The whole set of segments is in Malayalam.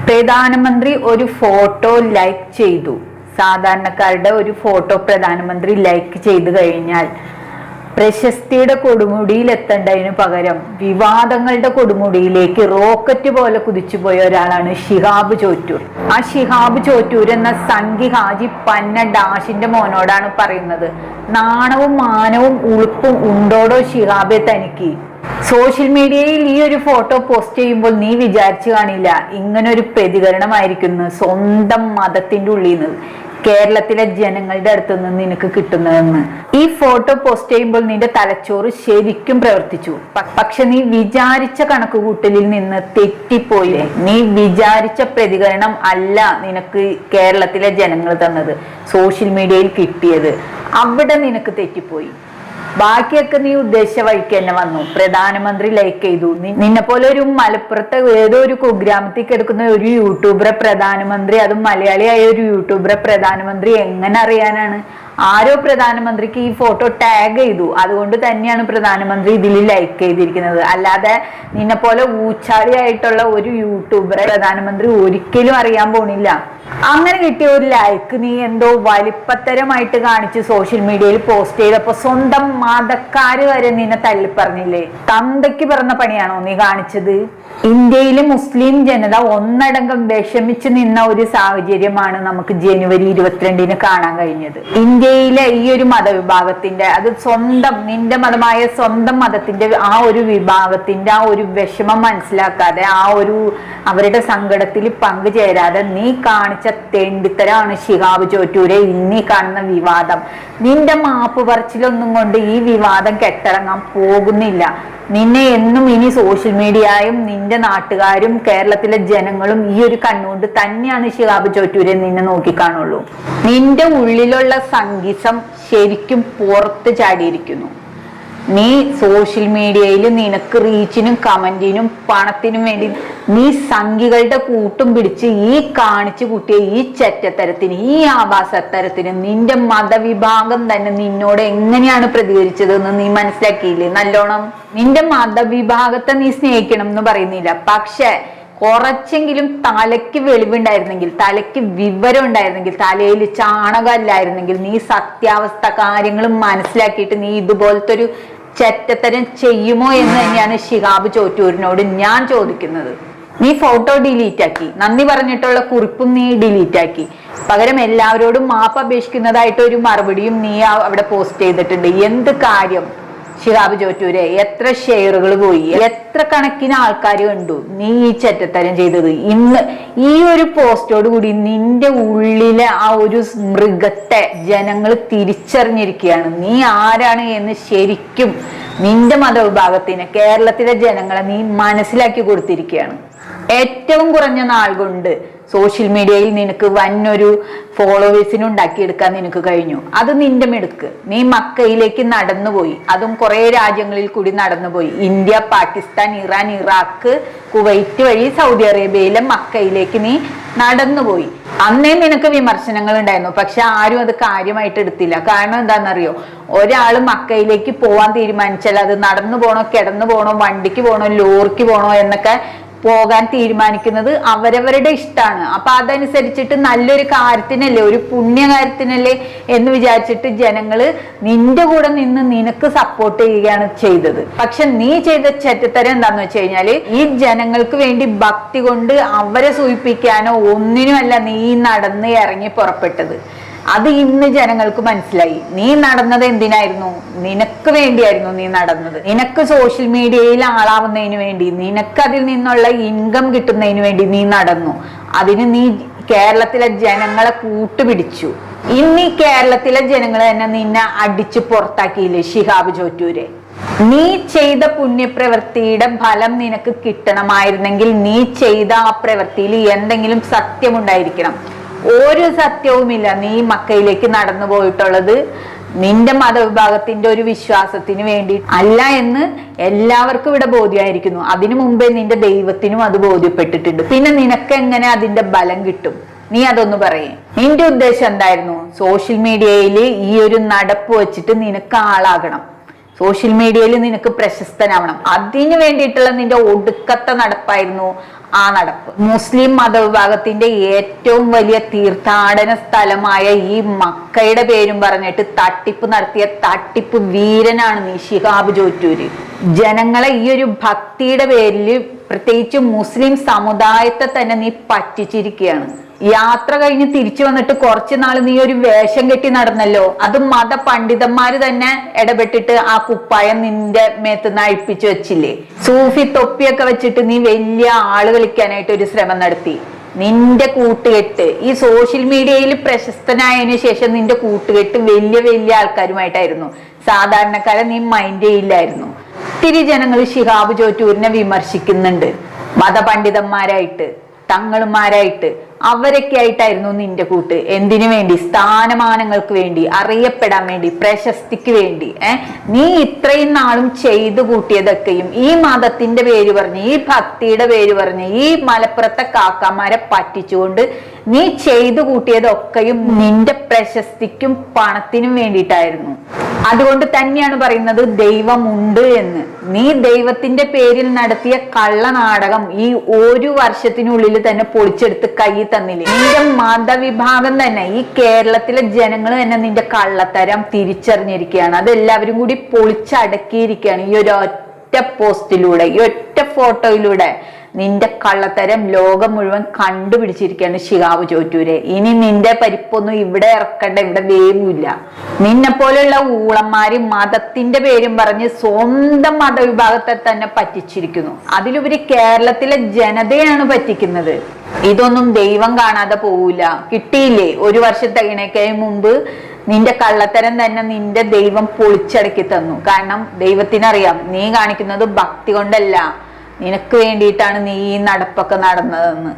പ്രധാനമന്ത്രി ഒരു ഫോട്ടോ ലൈക്ക് ചെയ്തു. സാധാരണക്കാരുടെ ഒരു ഫോട്ടോ പ്രധാനമന്ത്രി ലൈക്ക് ചെയ്തു കഴിഞ്ഞാൽ പ്രശസ്തിയുടെ കൊടുമുടിയിൽ എത്തേണ്ടതിന് പകരം വിവാദങ്ങളുടെ കൊടുമുടിയിലേക്ക് റോക്കറ്റ് പോലെ കുതിച്ചുപോയ ഒരാളാണ് ഷിഹാബ് ചോറ്റൂർ. ആ ഷിഹാബ് ചോറ്റൂർ എന്ന സംഘി ഹാജി പന്ന ഡാഷിന്റെ മോനോടാണ് പറയുന്നത്, നാണവും മാനവും ഉളുപ്പും ഉണ്ടോടോ ഷിഹാബെ തനിക്ക്? സോഷ്യൽ മീഡിയയിൽ ഈ ഒരു ഫോട്ടോ പോസ്റ്റ് ചെയ്യുമ്പോൾ നീ വിചാരിച്ചു കാണില്ല ഇങ്ങനൊരു പ്രതികരണമായിരിക്കുന്നു സ്വന്തം മതത്തിന്റെ ഉള്ളിൽ നിന്ന്, കേരളത്തിലെ ജനങ്ങളുടെ അടുത്ത് നിന്ന് നിനക്ക് കിട്ടുന്നതെന്ന്. ഈ ഫോട്ടോ പോസ്റ്റ് ചെയ്യുമ്പോൾ നിന്റെ തലച്ചോറ് ശരിക്കും പ്രവർത്തിച്ചു. പക്ഷെ നീ വിചാരിച്ച കണക്കുകൂട്ടലിൽ നിന്ന് തെറ്റിപ്പോയില്ലേ? നീ വിചാരിച്ച പ്രതികരണം അല്ല നിനക്ക് കേരളത്തിലെ ജനങ്ങൾ തന്നത്, സോഷ്യൽ മീഡിയയിൽ കിട്ടിയത്. അവിടെ നിനക്ക് തെറ്റിപ്പോയി. ബാക്കിയൊക്കെ നീ ഉദ്ദേശിച്ച വഴിക്ക് തന്നെ വന്നു. പ്രധാനമന്ത്രി ലൈക്ക് ചെയ്തു. നിന്നെ പോലെ ഒരു മലപ്പുറത്തെ ഏതോ ഒരു കുഗ്രാമത്തിൽ കിടക്കുന്ന ഒരു യൂട്യൂബറെ പ്രധാനമന്ത്രി, അതും മലയാളിയായ ഒരു യൂട്യൂബറെ പ്രധാനമന്ത്രി എങ്ങനെ അറിയാനാണ്? ആരോ പ്രധാനമന്ത്രിക്ക് ഈ ഫോട്ടോ ടാഗ് ചെയ്തു, അതുകൊണ്ട് തന്നെയാണ് പ്രധാനമന്ത്രി ഇതിൽ ലൈക്ക് ചെയ്തിരിക്കുന്നത്. അല്ലാതെ നിന്നെ പോലെ ഊച്ചാളിയായിട്ടുള്ള ഒരു യൂട്യൂബറെ പ്രധാനമന്ത്രി ഒരിക്കലും അറിയാൻ പോണില്ല. അങ്ങനെ കിട്ടിയ ഒരു ലൈക്ക് നീ എന്തോ വലിപ്പത്തരമായിട്ട് കാണിച്ച് സോഷ്യൽ മീഡിയയിൽ പോസ്റ്റ് ചെയ്തപ്പോ സ്വന്തം മതക്കാര് വരെ നിന്നെ തള്ളിപ്പറഞ്ഞില്ലേ? തന്തയ്ക്ക് പറഞ്ഞ പണിയാണോ നീ കാണിച്ചത്? ഇന്ത്യയിലെ മുസ്ലിം ജനത ഒന്നടങ്കം വിഷമിച്ച് നിന്ന ഒരു സാഹചര്യമാണ് നമുക്ക് ജനുവരി 22-ന് കാണാൻ കഴിഞ്ഞത്. ഇന്ത്യയിലെ ഈ ഒരു മതവിഭാഗത്തിന്റെ, അത് സ്വന്തം നിന്റെ മതമായ സ്വന്തം മതത്തിന്റെ ആ ഒരു വിഭാഗത്തിന്റെ ആ ഒരു വിഷമം മനസ്സിലാക്കാതെ, ആ ഒരു അവരുടെ സങ്കടത്തിൽ പങ്കുചേരാതെ നീ കാണിച്ച തെണ്ടിത്തരാണ് ഷിഹാബ് ചോറ്റൂരെ ഇന്നീ കാണുന്ന വിവാദം. നിന്റെ മാപ്പ് പറച്ചിലൊന്നും കൊണ്ട് ഈ വിവാദം കെട്ടിറങ്ങാൻ പോകുന്നില്ല. നിന്നെ എന്നും ഇനി സോഷ്യൽ മീഡിയയും നിന്റെ നാട്ടുകാരും കേരളത്തിലെ ജനങ്ങളും ഈ ഒരു കണ്ണുകൊണ്ട് തന്നെയാണ് ഷിഹാബ് ചോറ്റൂരെ നിന്നെ നോക്കിക്കാണുള്ളൂ. നിന്റെ ഉള്ളിലുള്ള സംഗീതം ശരിക്കും പുറത്ത് ചാടിയിരിക്കുന്നു. നീ സോഷ്യൽ മീഡിയയിൽ നിനക്ക് റീച്ചിനും കമന്റിനും പണത്തിനും വേണ്ടി നീ സംഘികളുടെ കൂട്ടും പിടിച്ച് ഈ കാണിച്ചു കൂട്ടിയ ഈ ചെറ്റത്തരത്തിന്, ഈ ആഭാസത്തരത്തിന് നിന്റെ മതവിഭാഗം തന്നെ നിന്നോട് എങ്ങനെയാണ് പ്രതികരിച്ചതെന്ന് നീ മനസ്സിലാക്കിയില്ലേ നല്ലോണം? നിന്റെ മതവിഭാഗത്തെ നീ സ്നേഹിക്കണം എന്ന് പറയുന്നില്ല, പക്ഷെ കുറച്ചെങ്കിലും തലയ്ക്ക് വെളിവുണ്ടായിരുന്നെങ്കിൽ, തലയ്ക്ക് വിവരം ഉണ്ടായിരുന്നെങ്കിൽ, തലയിൽ ചാണകമല്ലായിരുന്നെങ്കിൽ, നീ സത്യാവസ്ഥ കാര്യങ്ങളും മനസ്സിലാക്കിയിട്ട് നീ ഇതുപോലത്തെ ഒരു ചെറ്റത്തരം ചെയ്യുമോ എന്ന് തന്നെയാണ് ഷിഹാബ് ചോറ്റൂരിനോട് ഞാൻ ചോദിക്കുന്നത്. നീ ഫോട്ടോ ഡിലീറ്റ് ആക്കി, നന്ദി പറഞ്ഞിട്ടുള്ള കുറിപ്പും നീ ഡിലീറ്റ് ആക്കി, പകരം എല്ലാവരോടും മാപ്പ് അപേക്ഷിക്കുന്നതായിട്ട് ഒരു മറുപടിയും നീ അവിടെ പോസ്റ്റ് ചെയ്തിട്ടുണ്ട്. എന്ത് കാര്യം ഷിഹാബ് ചോറ്റൂരെ? എത്ര ഷെയറുകൾ പോയി, എത്ര കണക്കിന് ആൾക്കാർ കണ്ടു നീ ഈ ചെറ്റത്തരം ചെയ്തത്? ഇന്ന് ഈ ഒരു പോസ്റ്റോട് കൂടി നിന്റെ ഉള്ളിലെ ആ ഒരു മൃഗത്തെ ജനങ്ങൾ തിരിച്ചറിഞ്ഞിരിക്കുകയാണ്. നീ ആരാണ് എന്ന് ശരിക്കും നിന്റെ മതവിഭാഗത്തിന്, കേരളത്തിലെ ജനങ്ങളെ നീ മനസ്സിലാക്കി കൊടുത്തിരിക്കുകയാണ്. ഏറ്റവും കുറഞ്ഞ നാൾ കൊണ്ട് സോഷ്യൽ മീഡിയയിൽ നിനക്ക് വന്നൊരു ഫോളോവേഴ്സിന് ഉണ്ടാക്കിയെടുക്കാൻ നിനക്ക് കഴിഞ്ഞു. അത് നിന്റെ മിടുക്ക്. നീ മക്കയിലേക്ക് നടന്നുപോയി, അതും കുറെ രാജ്യങ്ങളിൽ കൂടി നടന്നുപോയി. India, Pakistan, Iran, Iraq, Kuwait വഴി സൗദി അറേബ്യയിലെ മക്കയിലേക്ക് നീ നടന്നുപോയി. അന്നേ നിനക്ക് വിമർശനങ്ങൾ ഉണ്ടായിരുന്നു, പക്ഷെ ആരും അത് കാര്യമായിട്ട് എടുത്തില്ല. കാരണം എന്താണെന്നറിയോ? ഒരാൾ മക്കയിലേക്ക് പോവാൻ തീരുമാനിച്ചാൽ അത് നടന്നു പോണോ, കിടന്നു പോണോ, വണ്ടിക്ക് പോണോ, ലോറിക്ക് പോണോ എന്നൊക്കെ പോകാൻ തീരുമാനിക്കുന്നത് അവരവരുടെ ഇഷ്ടമാണ്. അപ്പൊ അതനുസരിച്ചിട്ട് നല്ലൊരു കാര്യത്തിനല്ലേ, ഒരു പുണ്യകാര്യത്തിനല്ലേ എന്ന് വിചാരിച്ചിട്ട് ജനങ്ങള് നിന്റെ കൂടെ നിന്ന് നിനക്ക് സപ്പോർട്ട് ചെയ്യുകയാണ് ചെയ്തത്. പക്ഷെ നീ ചെയ്ത ചെറ്റത്തരം എന്താന്ന് വെച്ച് കഴിഞ്ഞാല്, ഈ ജനങ്ങൾക്ക് വേണ്ടി ഭക്തി കൊണ്ട് അവരെ സൂചിപ്പിക്കാനോ ഒന്നിനുമല്ല നീ നടന്ന് ഇറങ്ങി പുറപ്പെട്ടത്. അത് ഇന്ന് ജനങ്ങൾക്ക് മനസ്സിലായി. നീ നടന്നത് എന്തിനായിരുന്നു? നിനക്ക് വേണ്ടിയായിരുന്നു നീ നടന്നത്. നിനക്ക് സോഷ്യൽ മീഡിയയിൽ ആളാവുന്നതിന് വേണ്ടി, നിനക്ക് അതിൽ നിന്നുള്ള ഇൻകം കിട്ടുന്നതിന് വേണ്ടി നീ നടന്നു. അതിന് നീ കേരളത്തിലെ ജനങ്ങളെ കൂട്ടുപിടിച്ചു. ഇന്ന് ഈ കേരളത്തിലെ ജനങ്ങൾ തന്നെ നിന്നെ അടിച്ചു പുറത്താക്കിയില്ലേ ഷിഹാബ് ചോറ്റൂരെ? നീ ചെയ്ത പുണ്യപ്രവൃത്തിയുടെ ഫലം നിനക്ക് കിട്ടണമായിരുന്നെങ്കിൽ നീ ചെയ്ത ആ പ്രവൃത്തിയിൽ എന്തെങ്കിലും സത്യമുണ്ടായിരിക്കണം. ഒരു സത്യവുമില്ല. നീ മക്കയിലേക്ക് നടന്നു പോയിട്ടുള്ളത് നിന്റെ മതവിഭാഗത്തിന്റെ ഒരു വിശ്വാസത്തിന് വേണ്ടി അല്ല എന്ന് എല്ലാവർക്കും ഇവിടെ ബോധ്യമായിരിക്കുന്നു. അതിനു മുമ്പേ നിന്റെ ദൈവത്തിനും അത് ബോധ്യപ്പെട്ടിട്ടുണ്ട്. പിന്നെ നിനക്ക് എങ്ങനെ അതിന്റെ ബലം കിട്ടും? നീ അതൊന്ന് പറയേ. നിന്റെ ഉദ്ദേശം എന്തായിരുന്നു? സോഷ്യൽ മീഡിയയിൽ ഈ ഒരു നടപ്പ് വെച്ചിട്ട് നിനക്ക് ആളാകണം, സോഷ്യൽ മീഡിയയിൽ നിനക്ക് പ്രശസ്തനാവണം. അതിനു വേണ്ടിയിട്ടുള്ള നിന്റെ ഒടുക്കത്തെ നടപ്പായിരുന്നു ആ നടപ്പ്. മുസ്ലിം മതവിഭാഗത്തിന്റെ ഏറ്റവും വലിയ തീർത്ഥാടന സ്ഥലമായ ഈ മക്കയുടെ പേരും പറഞ്ഞിട്ട് തട്ടിപ്പ് നടത്തിയ തട്ടിപ്പ് വീരനാണ് നീ ശിഹാബ് ചോറ്റൂര്. ജനങ്ങളെ ഈ ഒരു ഭക്തിയുടെ പേരിൽ പ്രത്യേകിച്ച് മുസ്ലിം സമുദായത്തെ തന്നെ നീ പറ്റിച്ചിരിക്കുകയാണ്. യാത്ര കഴിഞ്ഞ് തിരിച്ചു വന്നിട്ട് കുറച്ചു നാൾ നീ ഒരു വേഷം കെട്ടി നടന്നല്ലോ, അത് മത പണ്ഡിതന്മാര് തന്നെ ഇടപെട്ടിട്ട് ആ കുപ്പായം നിന്റെ മേത്തുനിന്ന് അഴിപ്പിച്ചു വെച്ചില്ലേ. സൂഫി തൊപ്പിയൊക്കെ വെച്ചിട്ട് നീ വലിയ ആള് കളിക്കാനായിട്ട് ഒരു ശ്രമം നടത്തി. നിന്റെ കൂട്ടുകെട്ട് ഈ സോഷ്യൽ മീഡിയയിൽ പ്രശസ്തനായതിനു ശേഷം നിന്റെ കൂട്ടുകെട്ട് വലിയ വലിയ ആൾക്കാരുമായിട്ടായിരുന്നു. സാധാരണക്കാരെ നീ മൈൻഡ് ചെയ്യില്ലായിരുന്നു. ഒത്തിരി ജനങ്ങൾ ശിഹാബ് ചോറ്റൂരിനെ വിമർശിക്കുന്നുണ്ട്. മതപണ്ഡിതന്മാരായിട്ട്, തങ്ങളുമാരായിട്ട്, അവരൊക്കെ ആയിട്ടായിരുന്നു നിന്റെ കൂട്ട്. എന്തിനു വേണ്ടി? സ്ഥാനമാനങ്ങൾക്ക് വേണ്ടി, അറിയപ്പെടാൻ വേണ്ടി, പ്രശസ്തിക്ക് വേണ്ടി. നീ ഇത്രയും നാളും ചെയ്തു കൂട്ടിയതൊക്കെയും ഈ മതത്തിന്റെ പേര് പറഞ്ഞ്, ഈ ഭക്തിയുടെ പേര് പറഞ്ഞ്, ഈ മലപ്പുറത്തെ കാക്കാമാരെ പറ്റിച്ചുകൊണ്ട് നീ ചെയ്തു കൂട്ടിയതൊക്കെയും നിന്റെ പ്രശസ്തിക്കും പണത്തിനും വേണ്ടിയിട്ടായിരുന്നു. അതുകൊണ്ട് തന്നെയാണ് പറയുന്നത് ദൈവമുണ്ട് എന്ന്. നീ ദൈവത്തിന്റെ പേരിൽ നടത്തിയ കള്ളനാടകം ഈ ഒരു വർഷത്തിനുള്ളിൽ തന്നെ പൊളിച്ചെടുത്ത് കൈ തന്നില്ലേ. നിന്റെ മതവിഭാഗം തന്നെ, ഈ കേരളത്തിലെ ജനങ്ങൾ തന്നെ നിന്റെ കള്ളത്തരം തിരിച്ചറിഞ്ഞിരിക്കുകയാണ്. അതെല്ലാവരും കൂടി പൊളിച്ചടക്കിയിരിക്കുകയാണ് ഈ ഒരു ഒറ്റ പോസ്റ്റിലൂടെ, ഈ ഒറ്റ ഫോട്ടോയിലൂടെ. നിന്റെ കള്ളത്തരം ലോകം മുഴുവൻ കണ്ടുപിടിച്ചിരിക്കുകയാണ് ശിഹാബ് ചോറ്റൂരെ. ഇനി നിന്റെ പരിപ്പൊന്നും ഇവിടെ ഇറക്കണ്ട, ഇവിടെ വേവില്ല. നിന്നെ പോലെയുള്ള ഊളന്മാര് മതത്തിന്റെ പേരും പറഞ്ഞ് സ്വന്തം മതവിഭാഗത്തെ തന്നെ പറ്റിച്ചിരിക്കുന്നു. അതിലുപരി കേരളത്തിലെ ജനതയാണ് പറ്റിക്കുന്നത്. ഇതൊന്നും ദൈവം കാണാതെ പോവില്ല. കിട്ടിയില്ലേ ഒരു വർഷത്തെ മുമ്പ് നിന്റെ കള്ളത്തരം തന്നെ നിന്റെ ദൈവം പൊളിച്ചടക്കി തന്നു. കാരണം ദൈവത്തിനറിയാം നീ കാണിക്കുന്നത് ഭക്തി കൊണ്ടല്ല, നിനക്ക് വേണ്ടിയിട്ടാണ് നീ ഈ നടപ്പൊക്കെ നടന്നതെന്ന്.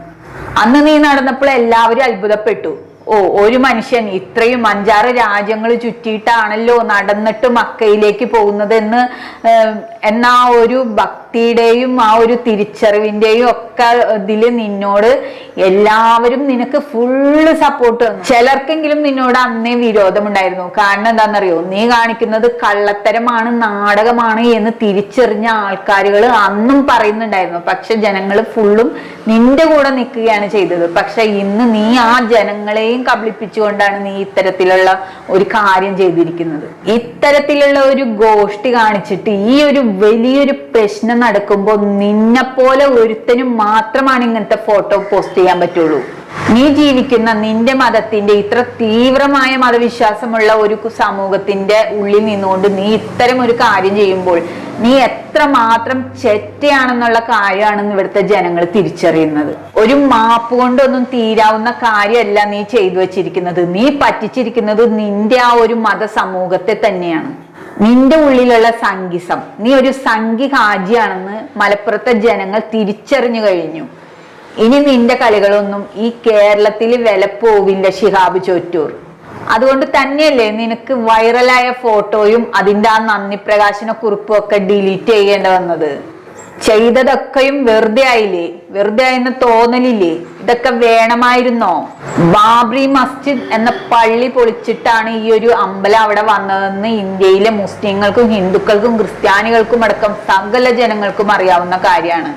അന്ന് നീ നടന്നപ്പോൾ എല്ലാവരും അത്ഭുതപ്പെട്ടു. ഒരു മനുഷ്യൻ ഇത്രയും 5-6 രാജ്യങ്ങൾ ചുറ്റിയിട്ടാണല്ലോ നടന്നിട്ട് മക്കയിലേക്ക് പോകുന്നതെന്ന് എന്നാ ഒരു ഭക്തിയുടെയും ആ ഒരു തിരിച്ചറിവിന്റെയും ഒക്കെ ഇതില് നിന്നോട് എല്ലാവരും നിനക്ക് ഫുള്ള് സപ്പോർട്ട് തന്നു. ചിലർക്കെങ്കിലും നിന്നോട് അന്നേ വിരോധമുണ്ടായിരുന്നു. കാരണം എന്താണെന്നറിയോ? നീ കാണിക്കുന്നത് കള്ളത്തരമാണ്, നാടകമാണ് എന്ന് തിരിച്ചറിഞ്ഞ ആൾക്കാരുകൾ അന്നും പറയുന്നുണ്ടായിരുന്നു. പക്ഷെ ജനങ്ങൾ ഫുള്ളും നിന്റെ കൂടെ നിൽക്കുകയാണ് ചെയ്തത്. പക്ഷെ ഇന്ന് നീ ആ ജനങ്ങളെയും കബളിപ്പിച്ചുകൊണ്ടാണ് നീ ഇത്തരത്തിലുള്ള ഒരു കാര്യം ചെയ്തിരിക്കുന്നത്. ഇത്തരത്തിലുള്ള ഒരു ഗോഷ്ടി കാണിച്ചിട്ട് ഈ ഒരു വലിയൊരു പ്രശ്നം നടക്കുമ്പോൾ നിന്നെ പോലെ ഒരുത്തനും മാത്രമാണ് ഇങ്ങനത്തെ ഫോട്ടോ പോസ്റ്റ് ചെയ്യാൻ പറ്റുള്ളൂ. നീ ജീവിക്കുന്ന നിന്റെ മതത്തിന്റെ ഇത്ര തീവ്രമായ മതവിശ്വാസമുള്ള ഒരു സമൂഹത്തിന്റെ ഉള്ളിൽ നിന്നുകൊണ്ട് നീ ഇത്തരം ഒരു കാര്യം ചെയ്യുമ്പോൾ നീ എത്രമാത്രം ചെറ്റയാണെന്നുള്ള കാര്യമാണെന്ന് ഇവിടുത്തെ ജനങ്ങൾ തിരിച്ചറിയുന്നത്. ഒരു മാപ്പ് കൊണ്ടൊന്നും തീരാവുന്ന കാര്യമല്ല നീ ചെയ്തു വെച്ചിരിക്കുന്നത്. നീ പറ്റിച്ചിരിക്കുന്നത് നിന്റെ ആ ഒരു മതസമൂഹത്തെ തന്നെയാണ്. നിന്റെ ഉള്ളിലുള്ള സംഘിസം, നീ ഒരു സംഘി ഹാജിയാണെന്ന് മലപ്പുറത്തെ ജനങ്ങൾ തിരിച്ചറിഞ്ഞു കഴിഞ്ഞു. ഇനി നിന്റെ കളികളൊന്നും ഈ കേരളത്തിൽ വില പോവില്ല ശിഹാബ് ചോറ്റൂർ. അതുകൊണ്ട് തന്നെയല്ലേ നിനക്ക് വൈറലായ ഫോട്ടോയും അതിന്റെ ആ നന്ദി പ്രകാശന കുറിപ്പും ഒക്കെ ഡിലീറ്റ് ചെയ്യേണ്ടി വന്നത്. ചെയ്തതൊക്കെയും വെറുതെ ആയില്ലേ? വെറുതെ ആയെന്ന് തോന്നലില്ലേ? ഇതൊക്കെ വേണമായിരുന്നോ? ബാബറി മസ്ജിദ് എന്ന പള്ളി പൊളിച്ചിട്ടാണ് ഈ ഒരു അമ്പലം അവിടെ വന്നതെന്ന് ഇന്ത്യയിലെ മുസ്ലിങ്ങൾക്കും ഹിന്ദുക്കൾക്കും ക്രിസ്ത്യാനികൾക്കും അടക്കം സകല ജനങ്ങൾക്കും അറിയാവുന്ന കാര്യമാണ്.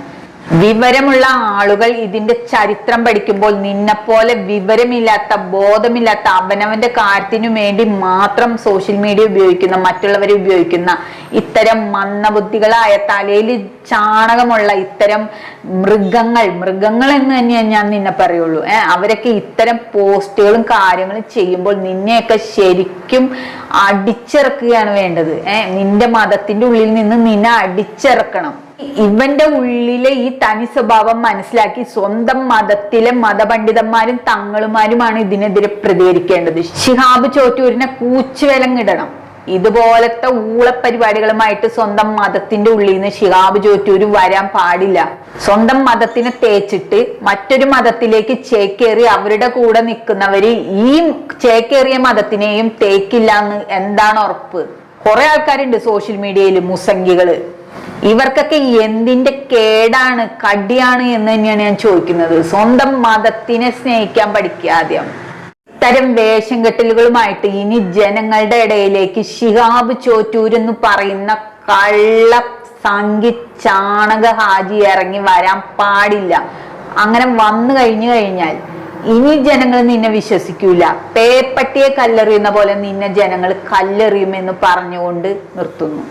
വിവരമുള്ള ആളുകൾ ഇതിന്റെ ചരിത്രം പഠിക്കുമ്പോൾ നിന്നെപ്പോലെ വിവരമില്ലാത്ത, ബോധമില്ലാത്ത, അവനവന്റെ കാര്യത്തിനു വേണ്ടി മാത്രം സോഷ്യൽ മീഡിയ ഉപയോഗിക്കുന്ന, മറ്റുള്ളവരെ ഉപയോഗിക്കുന്ന ഇത്തരം മന്ദബുദ്ധികളായ, തലയിൽ ചാണകമുള്ള ഇത്തരം മൃഗങ്ങൾ എന്ന് തന്നെയാണ് ഞാൻ നിന്നെ പറയുള്ളൂ. അവരൊക്കെ ഇത്തരം പോസ്റ്റുകളും കാര്യങ്ങളും ചെയ്യുമ്പോൾ നിന്നെയൊക്കെ ശരിക്കും അടിച്ചിറക്കുകയാണ് വേണ്ടത്. നിന്റെ മതത്തിന്റെ ഉള്ളിൽ നിന്ന് നിന്നെ അടിച്ചിറക്കണം. ഇവന്റെ ഉള്ളിലെ ഈ തനി സ്വഭാവം മനസ്സിലാക്കി സ്വന്തം മതത്തിലെ മതപണ്ഡിതന്മാരും തങ്ങളുമാരുമാണ് ഇതിനെതിരെ പ്രതികരിക്കേണ്ടത്. ശിഹാബ് ചോറ്റൂരിനെ കൂച്ചുവിലങ്ങിടണം. ഇതുപോലത്തെ ഊളപ്പരിപാടികളുമായിട്ട് സ്വന്തം മതത്തിന്റെ ഉള്ളിൽ നിന്ന് ശിഹാബ് ചോറ്റൂര് വരാൻ പാടില്ല. സ്വന്തം മതത്തിനെ തേച്ചിട്ട് മറ്റൊരു മതത്തിലേക്ക് ചേക്കേറി അവരുടെ കൂടെ നിൽക്കുന്നവര് ഈ ചേക്കേറിയ മതത്തിനെയും തേക്കില്ല എന്ന് എന്താണ് ഉറപ്പ്? കുറെ ആൾക്കാരുണ്ട് സോഷ്യൽ മീഡിയയിൽ, മുസംഗികള്. ഇവർക്കൊക്കെ എന്തിന്റെ കേടാണ്, കടിയാണ് എന്ന് തന്നെയാണ് ഞാൻ ചോദിക്കുന്നത്. സ്വന്തം മതത്തിനെ സ്നേഹിക്കാൻ പഠിക്കുക ആദ്യം. ഇത്തരം വേഷം കെട്ടലുകളുമായിട്ട് ഇനി ജനങ്ങളുടെ ഇടയിലേക്ക് ശിഹാബ് ചോറ്റൂർ എന്ന് പറയുന്ന കള്ള സംഘി ചാണക ഹാജി ഇറങ്ങി വരാൻ പാടില്ല. അങ്ങനെ വന്നു കഴിഞ്ഞാൽ ഇനി ജനങ്ങൾ നിന്നെ വിശ്വസിക്കൂല. പേപ്പട്ടിയെ കല്ലെറിയുന്ന പോലെ നിന്നെ ജനങ്ങൾ കല്ലെറിയുമെന്ന് പറഞ്ഞുകൊണ്ട് നിർത്തുന്നു.